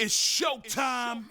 It's showtime.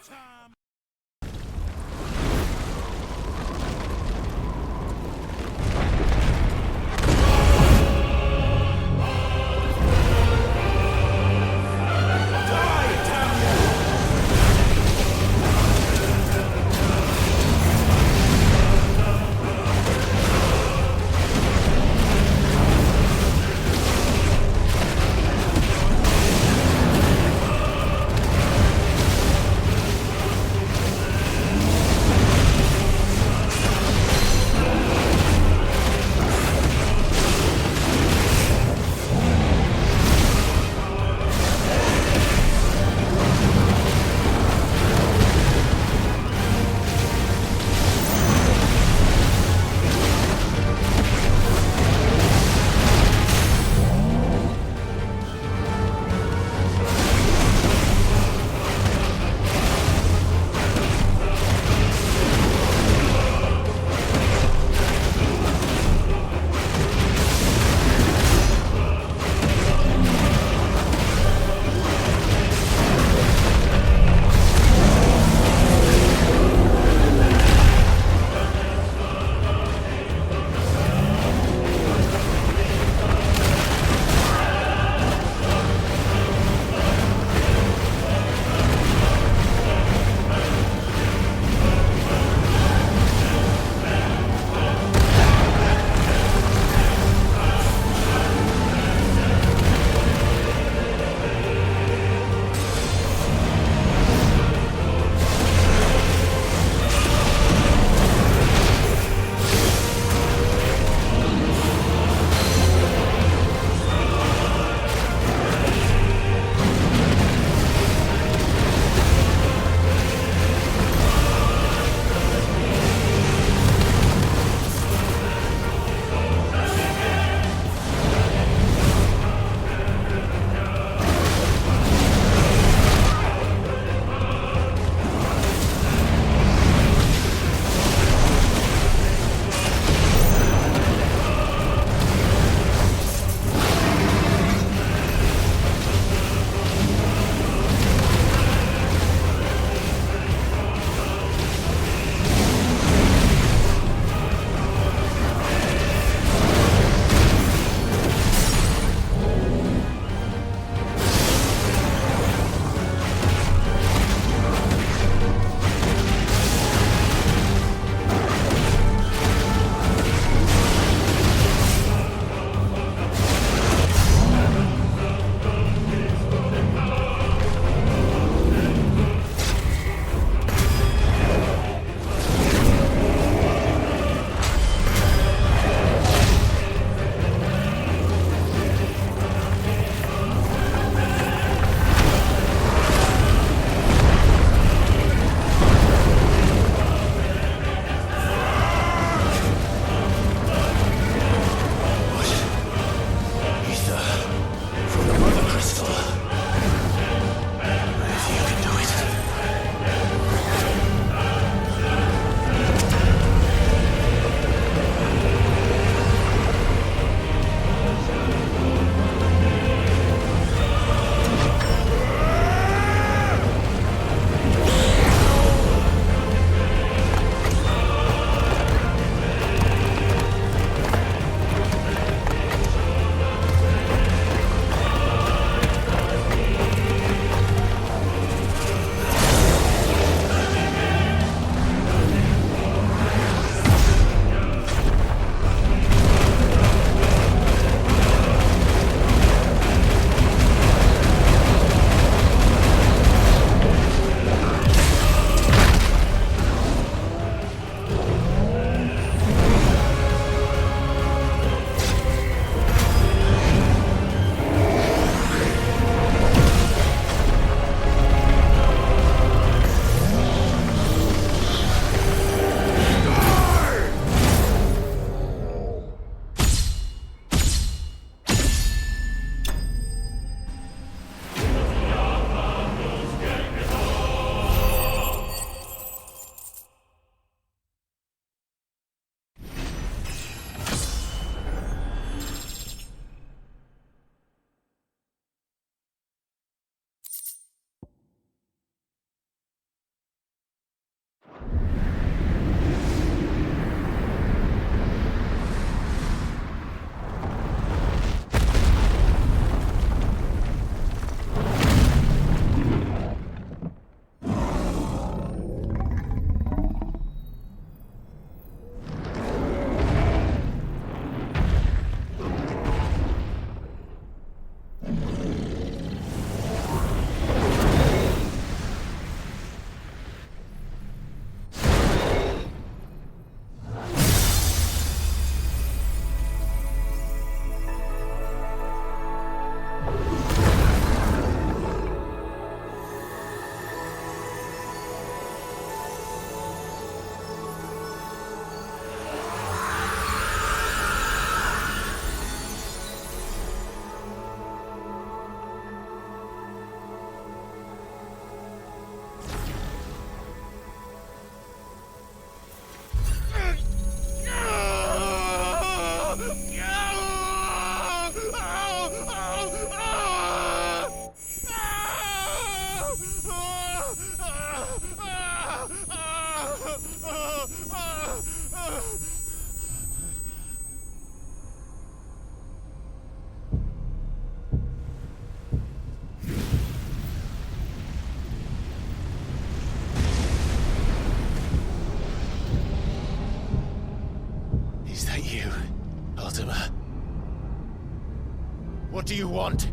want?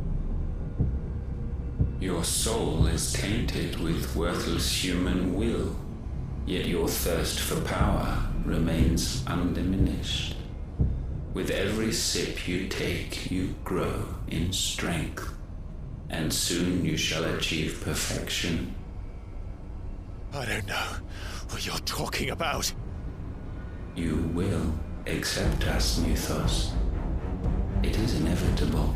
Your soul is tainted with worthless human will, yet your thirst for power remains undiminished. With every sip you take, you grow in strength, and soon you shall achieve perfection. I don't know what you're talking about. You will accept us, Mythos. It is inevitable.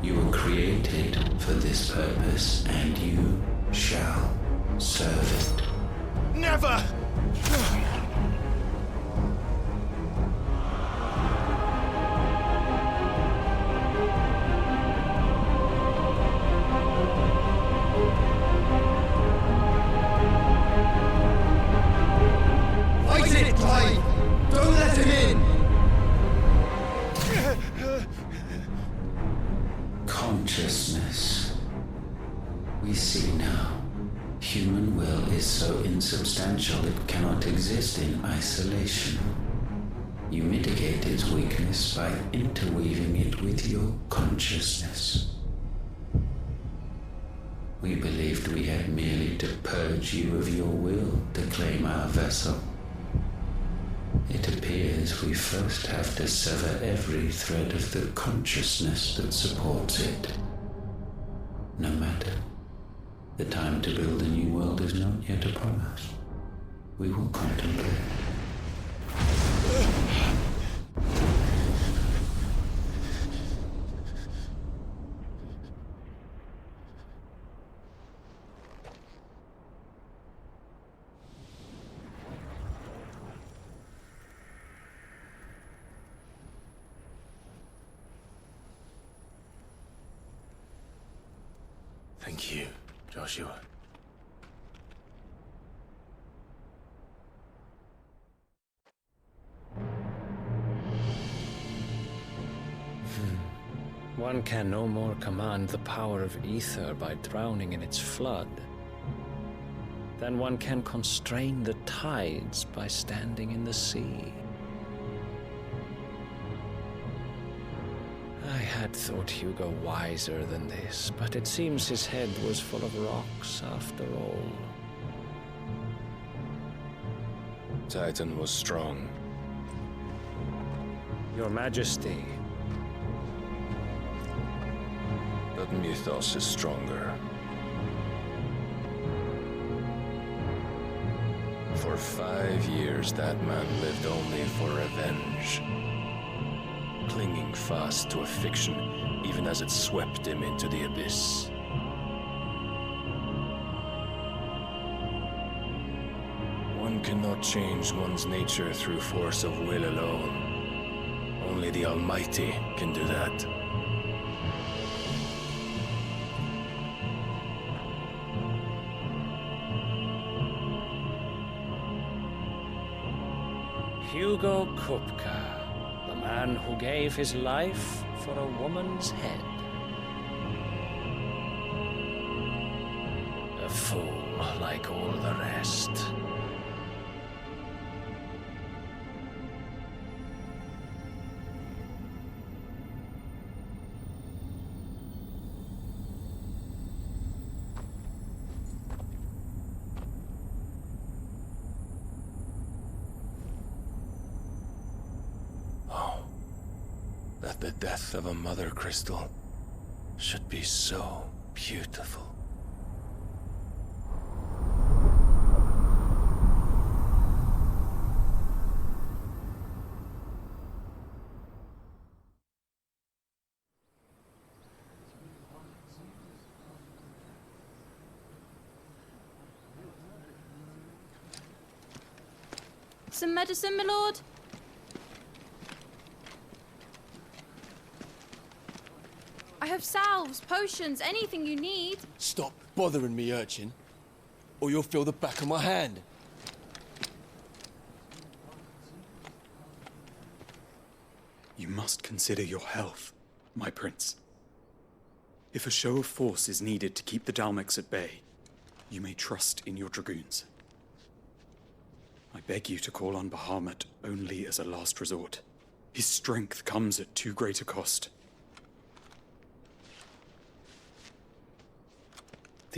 You were created for this purpose, and you shall serve it. Never! Fight it, Clive! Don't let him in! Consciousness. We see now. Human will is so insubstantial it cannot exist in isolation. You mitigate its weakness by interweaving it with your consciousness. We believed we had merely to purge you of your will to claim our vessel. It appears we first have to sever every thread of the consciousness that supports it. No matter. The time to build a new world is not yet upon us. We will contemplate. Thank you, Joshua. One can no more command the power of ether by drowning in its flood than one can constrain the tides by standing in the sea. I had thought Hugo wiser than this, but it seems his head was full of rocks after all. Titan was strong. Your Majesty. But Mythos is stronger. For 5 years, that man lived only for revenge. Clinging fast to a fiction, even as it swept him into the abyss. One cannot change one's nature through force of will alone. Only the Almighty can do that. Hugo Kupka, the man who gave his life for a woman's head. A fool like all the rest. That the death of a mother crystal should be so beautiful. Some medicine, my lord? I have salves, potions, anything you need. Stop bothering me, urchin, or you'll feel the back of my hand. You must consider your health, my prince. If a show of force is needed to keep the Dalmex at bay, you may trust in your dragoons. I beg you to call on Bahamut only as a last resort. His strength comes at too great a cost.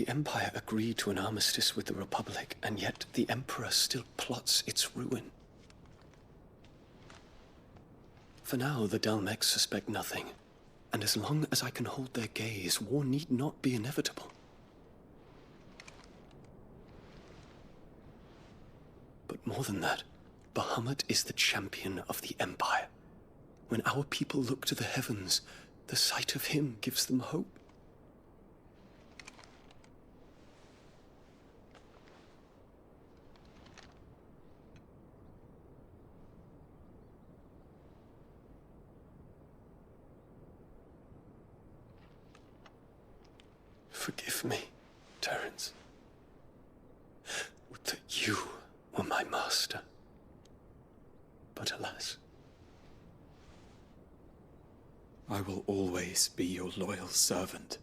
The Empire agreed to an armistice with the Republic, and yet the Emperor still plots its ruin. For now, the Dalmex suspect nothing, and as long as I can hold their gaze, war need not be inevitable. But more than that, Bahamut is the champion of the Empire. When our people look to the heavens, the sight of him gives them hope. Forgive me, Terence. Would that you were my master. But alas. I will always be your loyal servant.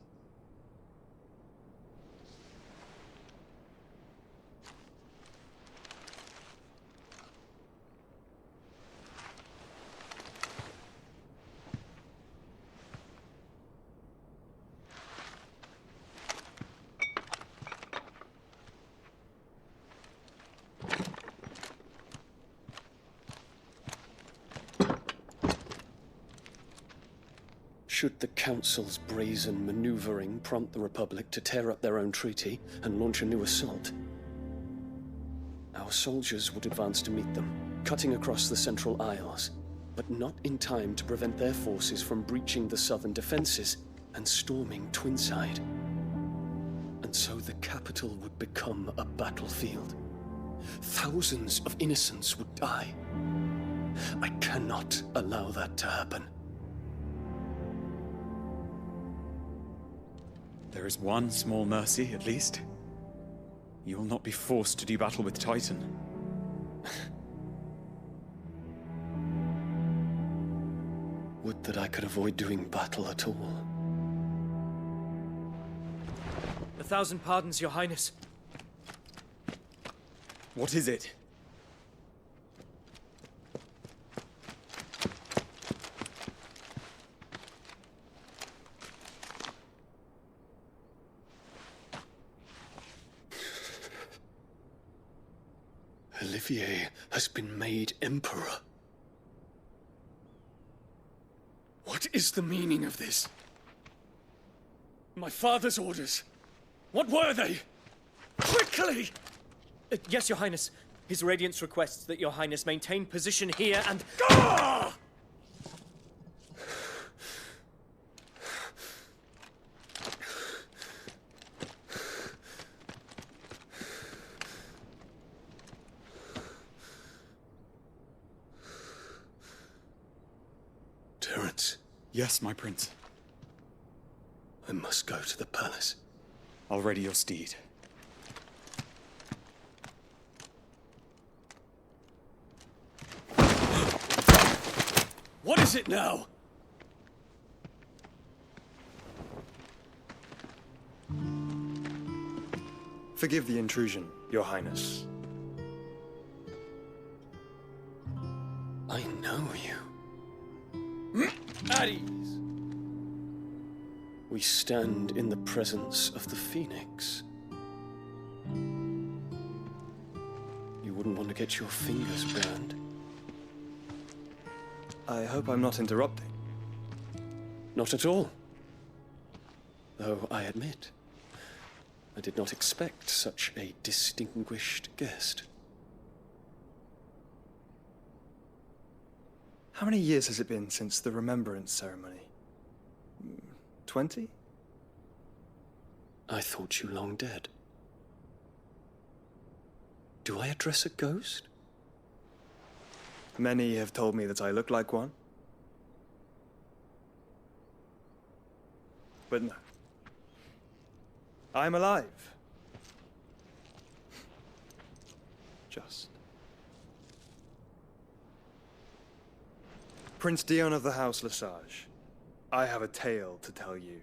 Should the Council's brazen maneuvering prompt the Republic to tear up their own treaty and launch a new assault, our soldiers would advance to meet them, cutting across the Central Isles, but not in time to prevent their forces from breaching the southern defenses and storming Twinside. And so the capital would become a battlefield. Thousands of innocents would die. I cannot allow that to happen. There is one small mercy, at least. You will not be forced to do battle with Titan. Would that I could avoid doing battle at all. 1,000 pardons, Your Highness. What is it? Olivier has been made Emperor. What is the meaning of this? My father's orders. What were they? Quickly! Yes, Your Highness. His Radiance requests that Your Highness maintain position here and... Ah! Terence. Yes, my prince. I must go to the palace. I'll ready your steed. What is it now? Forgive the intrusion, Your Highness. I know you. At ease. We stand in the presence of the Phoenix. You wouldn't want to get your fingers burned. I hope I'm not interrupting. Not at all. Though I admit, I did not expect such a distinguished guest. How many years has it been since the Remembrance ceremony? 20? I thought you long dead. Do I address a ghost? Many have told me that I look like one. But no. I'm alive. Just. Prince Dion of the House Lesage, I have a tale to tell you.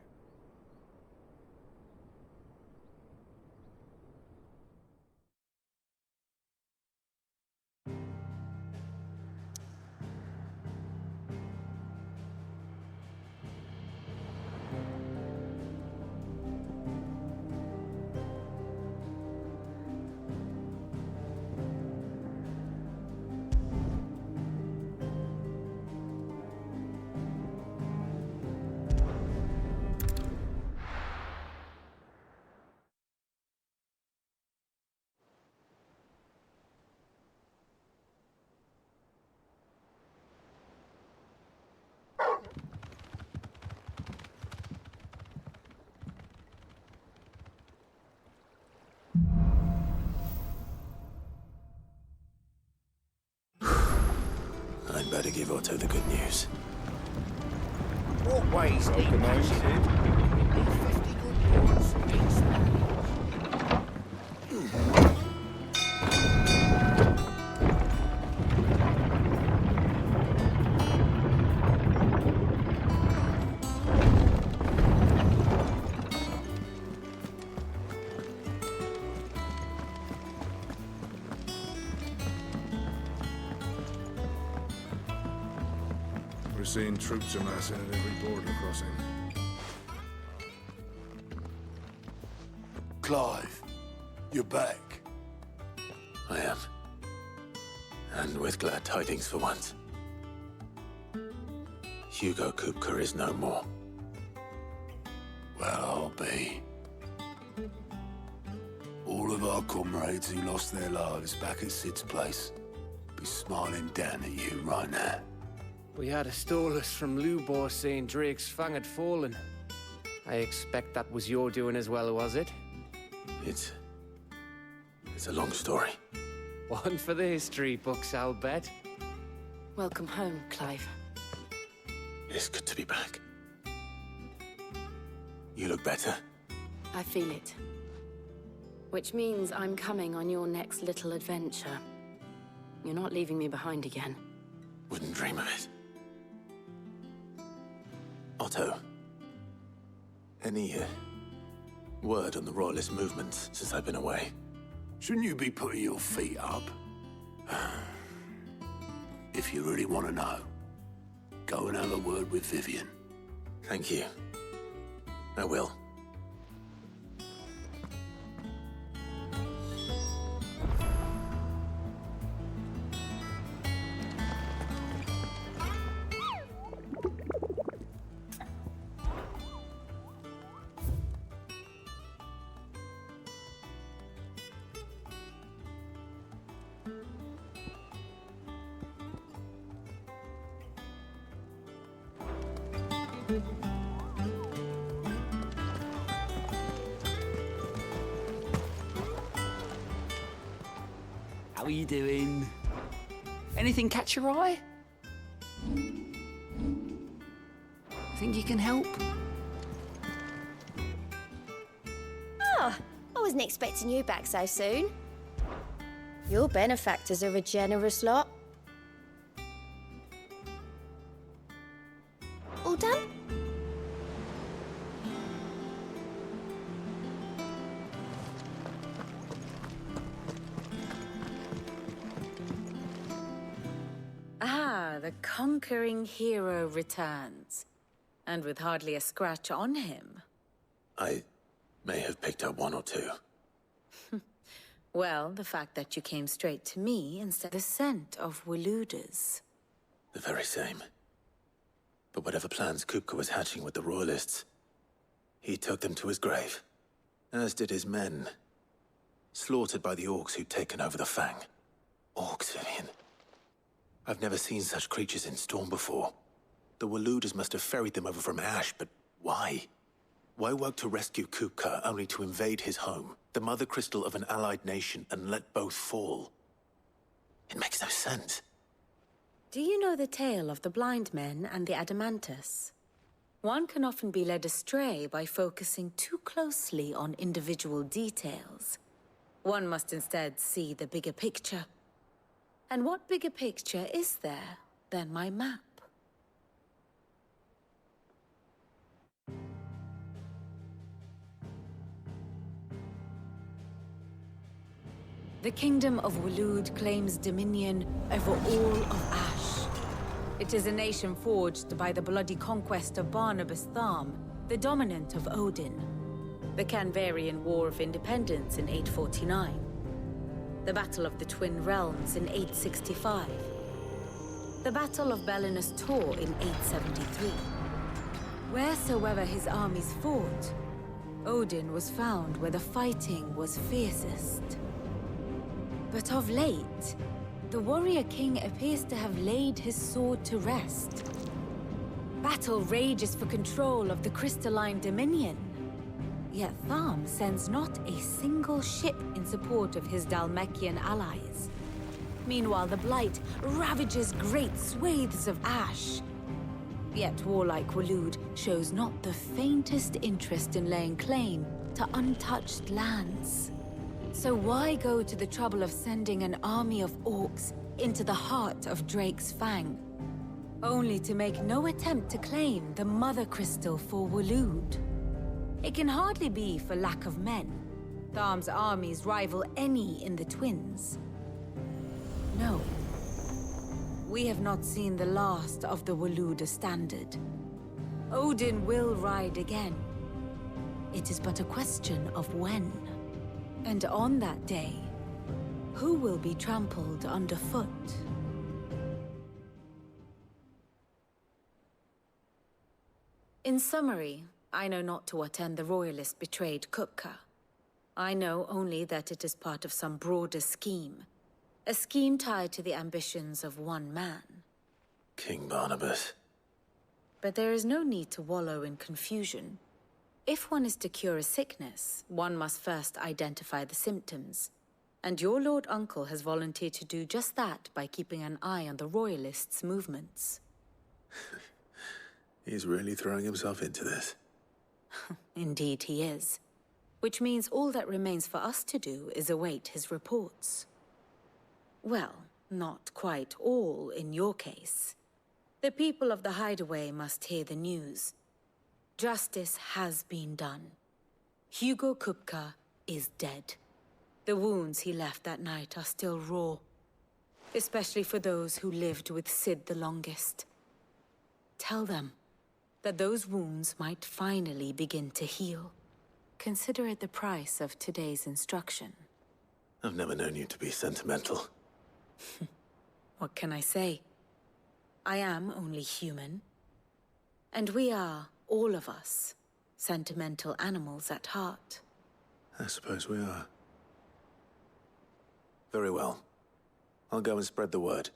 better give Otto the good news. What ways need patching? 50 good points against that. We're seeing troops amassing at every border crossing. Clive, you're back. I am. And with glad tidings for once. Hugo Kupka is no more. Well, I'll be. All of our comrades who lost their lives back at Sid's place be smiling down at you right now. We had a stolus from Lubor saying Drake's fang had fallen. I expect that was your doing as well, was it? It's a long story. One for the history books, I'll bet. Welcome home, Clive. It's good to be back. You look better. I feel it. Which means I'm coming on your next little adventure. You're not leaving me behind again. Wouldn't dream of it. Otto, any word on the Royalist movement since I've been away? Shouldn't you be putting your feet up? If you really want to know, go and have a word with Vivian. Thank you. I will. How are you doing? Anything catch your eye? Think you can help? Oh, I wasn't expecting you back so soon. Your benefactors are a generous lot. All done? Ah, the conquering hero returns. And with hardly a scratch on him. I may have picked up one or two. Well, the fact that you came straight to me instead of the scent of Waluda's. The very same. But whatever plans Kupka was hatching with the Royalists, he took them to his grave. As did his men. Slaughtered by the orcs who'd taken over the Fang. Orcs, Vivian. I've never seen such creatures in Storm before. The Waludas must have ferried them over from Ash, but why? Why work to rescue Kupka only to invade his home, the mother crystal of an allied nation, and let both fall? It makes no sense. Do you know the tale of the blind men and the Adamantus? One can often be led astray by focusing too closely on individual details. One must instead see the bigger picture. And what bigger picture is there than my map? The Kingdom of Waloed claims dominion over all of Ash. It is a nation forged by the bloody conquest of Barnabas Tharm, the dominant of Odin. The Canvarian War of Independence in 849. The Battle of the Twin Realms in 865. The Battle of Belinus Tor in 873. Wheresoever his armies fought, Odin was found where the fighting was fiercest. But of late, the warrior king appears to have laid his sword to rest. Battle rages for control of the crystalline dominion. Yet Tharm sends not a single ship in support of his Dhalmekian allies. Meanwhile, the Blight ravages great swathes of ash. Yet warlike Waloed shows not the faintest interest in laying claim to untouched lands. So why go to the trouble of sending an army of orcs into the heart of Drake's Fang, only to make no attempt to claim the Mother Crystal for Waloed? It can hardly be for lack of men. Tharm's armies rival any in the Twins. No. We have not seen the last of the Waloed standard. Odin will ride again. It is but a question of when. And on that day, who will be trampled underfoot? In summary, I know not to what end the Royalist betrayed Kupka. I know only that it is part of some broader scheme. A scheme tied to the ambitions of one man. King Barnabas. But there is no need to wallow in confusion. If one is to cure a sickness, one must first identify the symptoms. And your Lord Uncle has volunteered to do just that by keeping an eye on the Royalists' movements. He's really throwing himself into this. Indeed he is. Which means all that remains for us to do is await his reports. Well, not quite all in your case. The people of the Hideaway must hear the news. Justice has been done. Hugo Kupka is dead. The wounds he left that night are still raw, especially for those who lived with Sid the longest. Tell them that those wounds might finally begin to heal. Consider it the price of today's instruction. I've never known you to be sentimental. What can I say? I am only human. And we are, all of us, sentimental animals at heart. I suppose we are. Very well. I'll go and spread the word.